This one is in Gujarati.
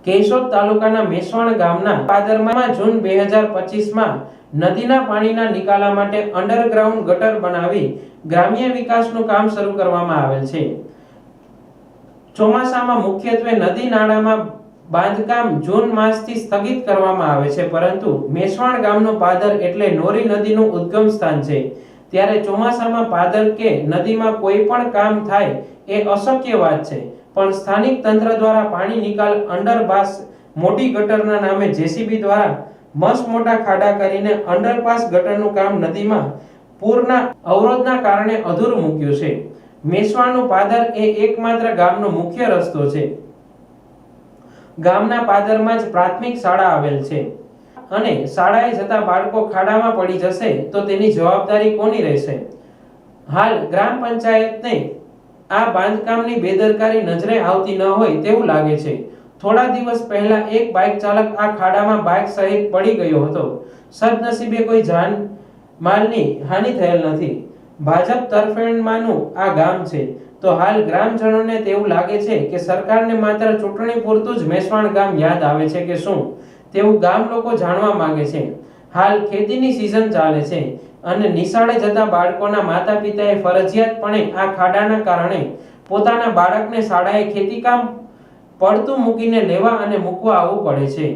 કેશોદ તાલુકાના મેસવાણ ગામના પાદરમાં જૂન 2025માં નદીના પાણીના નિકાલા માટે અંડરગ્રાઉન્ડ ગટર બનાવી ગ્રામ્ય વિકાસનું કામ શરૂ કરવામાં આવેલ છે। ચોમાસામાં મુખ્યત્વે નદી નાળામાં બાંધકામ જૂન માસથી સ્થગિત કરવામાં આવે છે, પરંતુ મેસવાણ ગામનો પાદર એટલે નોરી નદીનું ઉદ્ગમ સ્થાન છે, ત્યારે ચોમાસામાં પાદર કે નદીમાં કોઈ પણ કામ થાય એ અશક્ય વાત છે। પણ સ્થાનિક તંત્ર દ્વારા પાણી નિકાલ અંડરપાસ મોટી ગટરના નામે જેસીબી દ્વારા મસ્ત મોટા ખાડા કરીને અંડરપાસ ગટરનું કામ નદીમાં પૂરના અવરોધના કારણે અધૂરું મૂક્યું છે। મેસવાણનું પાદર એ એકમાત્ર ગામનો મુખ્ય રસ્તો છે। ગામના પાદરમાં જ પ્રાથમિક શાળા આવેલ છે અને શાળાએ જતા બાળકો ખાડામાં પડી જશે તો તેની જવાબદારી કોની રહેશે? હાલ ગ્રામ પંચાયતને આ બાંધકામની બેદરકારી નજરે આવતી ન હોય તેવું લાગે છે। થોડા દિવસ પહેલા એક બાઇક ચાલક આ ખાડામાં બાઇક સહિત પડી ગયો હતો। સદનસીબે કોઈ જાન માલની હાનિ થયેલ નથી। ભાજપ તરફેણમાંનું આ ગામ છે, તો હાલ ગ્રામજનોને તેવું લાગે છે કે સરકારને માત્ર ચૂંટણી પૂરતું જ મેસવાણ ગામ યાદ આવે છે કે શું, તેવું ગામ લોકો જાણવા માંગે છે। હાલ ખેતીની સિઝન ચાલે છે અને નિશાળે જતા બાળકોના માતા પિતાએ ફરજિયાતપણે આ ખાડાના કારણે પોતાના બાળકને શાળાએ ખેતીકામ પડતું મૂકીને લેવા અને મૂકવા આવવું પડે છે।